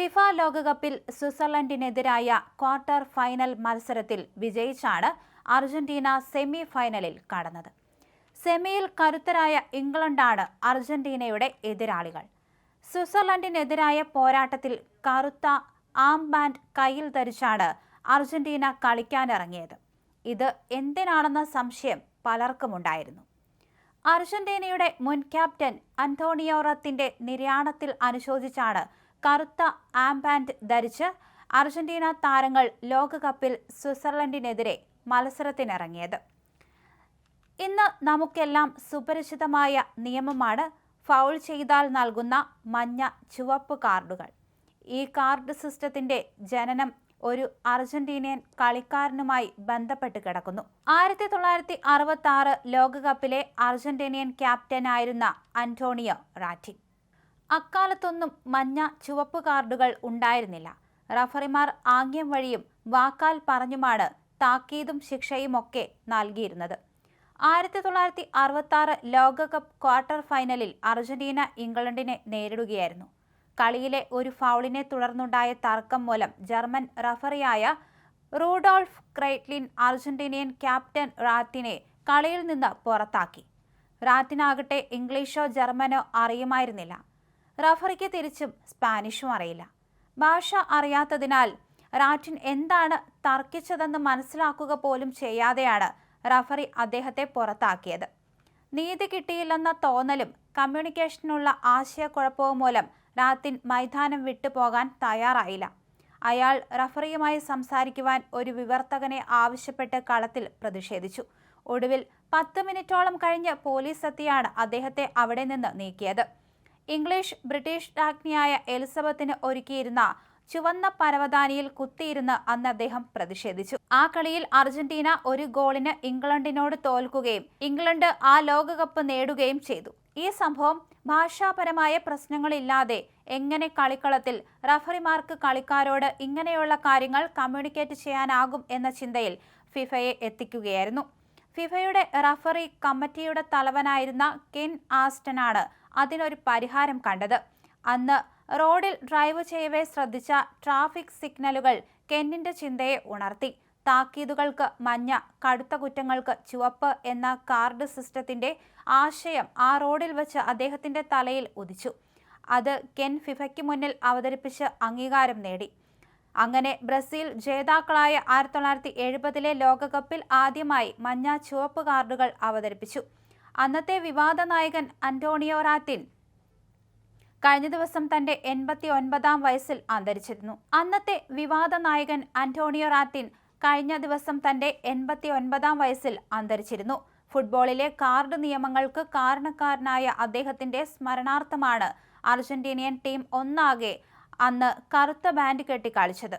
FIFA ലോകകപ്പിൽ സ്വിറ്റ്സർലൻഡിനെതിരായ quarter final മത്സരത്തിൽ വിജയിച്ചാണ് Argentina semi ഫൈനലിൽ കടന്നത്. സെമിയിൽ കരുത്തരായ ഇംഗ്ലണ്ടാണ് അർജന്റീനയുടെ എതിരാളികൾ. സ്വിറ്റ്സർലൻഡിനെതിരായ പോരാട്ടത്തിൽ കറുത്ത ആം ബാൻഡ് കയ്യിൽ ധരിച്ചാണ് അർജന്റീന കളിക്കാനിറങ്ങിയത്. ഇത് എന്തിനാണെന്ന സംശയം പലർക്കുമുണ്ടായിരുന്നു. അർജന്റീനയുടെ മുൻ ക്യാപ്റ്റൻ അന്റോണിയോ റത്തിന്റെ നിര്യാണത്തിൽ അനുശോചിച്ചാണ് കറുത്ത ആംബാൻഡ് ധരിച്ച് അർജന്റീന താരങ്ങൾ ലോകകപ്പിൽ സ്വിറ്റ്സർലൻഡിനെതിരെ മത്സരത്തിനിറങ്ങിയത്. ഇന്ന് നമുക്കെല്ലാം സുപരിചിതമായ നിയമമാണ് ഫൗൾ ചെയ്താൽ നൽകുന്ന മഞ്ഞ ചുവപ്പ് കാർഡുകൾ. ഈ കാർഡ് സിസ്റ്റത്തിന്റെ ജനനം ഒരു അർജന്റീനിയൻ കളിക്കാരനുമായി ബന്ധപ്പെട്ട് കിടക്കുന്നു. 1966 ലോകകപ്പിലെ അർജന്റീനിയൻ ക്യാപ്റ്റനായിരുന്ന അന്റോണിയോ റാറ്റി. അക്കാലത്തൊന്നും മഞ്ഞ ചുവപ്പ് കാർഡുകൾ ഉണ്ടായിരുന്നില്ല. റഫറിമാർ ആംഗ്യം വഴിയും വാക്കാൽ പറഞ്ഞുമാണ് താക്കീതും ശിക്ഷയുമൊക്കെ നൽകിയിരുന്നത്. 1966 ലോകകപ്പ് ക്വാർട്ടർ ഫൈനലിൽ അർജന്റീന ഇംഗ്ലണ്ടിനെ നേരിടുകയായിരുന്നു. കളിയിലെ ഒരു ഫൗളിനെ തുടർന്നുണ്ടായ തർക്കം മൂലം ജർമ്മൻ റഫറിയായ റൂഡോൾഫ് ക്രെയ്റ്റ്ലിൻ അർജന്റീനിയൻ ക്യാപ്റ്റൻ റാറ്റിനെ കളിയിൽ നിന്ന് പുറത്താക്കി. റാറ്റിനാകട്ടെ ഇംഗ്ലീഷോ ജർമ്മനോ അറിയുമായിരുന്നില്ല. റഫറിക്ക് തിരിച്ചും സ്പാനിഷും അറിയില്ല. ഭാഷ അറിയാത്തതിനാൽ റാറ്റിൻ എന്താണ് തർക്കിച്ചതെന്ന് മനസ്സിലാക്കുക പോലും ചെയ്യാതെയാണ് റഫറി അദ്ദേഹത്തെ പുറത്താക്കിയത്. നീതി കിട്ടിയില്ലെന്ന തോന്നലും കമ്മ്യൂണിക്കേഷനുള്ള ആശയക്കുഴപ്പവും മൂലം റാറ്റിൻ മൈതാനം വിട്ടുപോകാൻ തയ്യാറായില്ല. അയാൾ റഫറിയുമായി സംസാരിക്കുവാൻ ഒരു വിവർത്തകനെ ആവശ്യപ്പെട്ട് കളത്തിൽ പ്രതിഷേധിച്ചു. ഒടുവിൽ 10 മിനിറ്റോളം കഴിഞ്ഞ് പോലീസ് എത്തിയാണ് അദ്ദേഹത്തെ അവിടെ നിന്ന് നീക്കിയത്. ഇംഗ്ലീഷ് ബ്രിട്ടീഷ് രാജ്ഞിയായ എലിസബത്തിന് ഒരുക്കിയിരുന്ന ചുവന്ന പരവതാനിയിൽ കുത്തിയിരുന്ന് അന്ന് അദ്ദേഹം പ്രതിഷേധിച്ചു. ആ കളിയിൽ അർജന്റീന ഒരു ഗോളിന് ഇംഗ്ലണ്ടിനോട് തോൽക്കുകയും ഇംഗ്ലണ്ട് ആ ലോകകപ്പ് നേടുകയും ചെയ്തു. ഈ സംഭവം ഭാഷാപരമായ പ്രശ്നങ്ങളില്ലാതെ എങ്ങനെ കളിക്കളത്തിൽ റഫറിമാർക്ക് കളിക്കാരോട് ഇങ്ങനെയുള്ള കാര്യങ്ങൾ കമ്മ്യൂണിക്കേറ്റ് ചെയ്യാനാകും എന്ന ചിന്തയിൽ ഫിഫയെ എത്തിക്കുകയായിരുന്നു. ഫിഫയുടെ റഫറി കമ്മിറ്റിയുടെ തലവനായിരുന്ന കെൻ ആസ്റ്റനാണ് അതിനൊരു പരിഹാരം കണ്ടത്. അന്ന് റോഡിൽ ഡ്രൈവ് ചെയ്യവേ ശ്രദ്ധിച്ച ട്രാഫിക് സിഗ്നലുകൾ കെന്നിന്റെ ചിന്തയെ ഉണർത്തി. താക്കീതുകൾക്ക് മഞ്ഞ, കടുത്ത കുറ്റങ്ങൾക്ക് ചുവപ്പ് എന്ന കാർഡ് സിസ്റ്റത്തിന്റെ ആശയം ആ റോഡിൽ വെച്ച് അദ്ദേഹത്തിന്റെ തലയിൽ ഉദിച്ചു. അത് കെൻ ഫിഫയ്ക്ക് മുന്നിൽ അവതരിപ്പിച്ച് അംഗീകാരം നേടി. അങ്ങനെ ബ്രസീൽ ജേതാക്കളായ 1970 ലോകകപ്പിൽ ആദ്യമായി മഞ്ഞ ചുവപ്പ് കാർഡുകൾ അവതരിപ്പിച്ചു. അന്നത്തെ വിവാദ നായകൻ അന്റോണിയോ റാറ്റിൻ കഴിഞ്ഞ ദിവസം തന്റെ 89-ാം വയസ്സിൽ അന്തരിച്ചിരുന്നു. അന്നത്തെ വിവാദ നായകൻ അന്റോണിയോ റാറ്റിൻ കഴിഞ്ഞ ദിവസം തന്റെ 89-ാം വയസ്സിൽ അന്തരിച്ചിരുന്നു. ഫുട്ബോളിലെ കാർഡ് നിയമങ്ങൾക്ക് കാരണക്കാരനായ അദ്ദേഹത്തിന്റെ സ്മരണാർത്ഥമാണ് അർജന്റീനിയൻ ടീം ഒന്നാകെ അന്ന് കറുത്ത ബാൻഡ് കെട്ടി കളിച്ചത്.